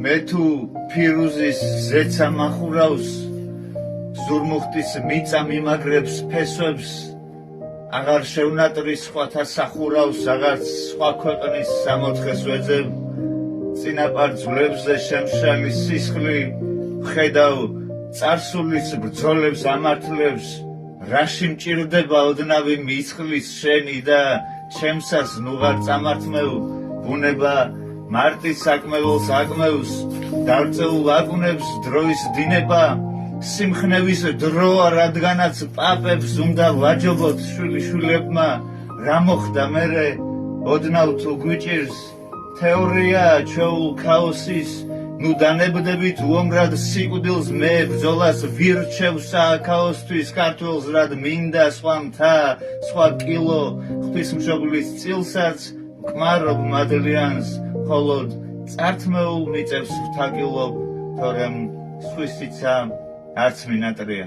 მე თუ ფირუზის ზეცა მახურავს ზურმუხტის მიწა მიმაგრებს ფესვებს აღარ შევნატრი სხვათა სახურავს აღარც სხვა ქვეყნის სამოთხეს ვეძებ წინაპარ ძვლებზე შემშალი სისხლი ხედავ წარსულის ბრძოლებს ამართლებს რაში მჭირდება ოდნავი მისხლის შენი და ჩემსას ნუღარ წამართმევ ბუნება მარტის საკმეულს აკმევს დარწეულ აკუნებს დროის დინება სიმხნევის დროა რადგანაც პაპებს უნდა ვაჯობოთ შვილიშვილებმა რა მოხდა მერე ოდნავ თუ გვიჭირს თეორია ჩვეულ ქაოსის ნუ დანებდებით უომრად სიკვდილს მე ბრძოლას ვირჩევ სააქაოსთვის ქართველს რად მინდა სხვა მთა სხვა კილო ღვთისმშობლის წილსაც ვკმარობ მადლიანს მხოლოდ წართმეულ მიწებს ვთაგილობ თორემ სხვისიცა არც მინატრია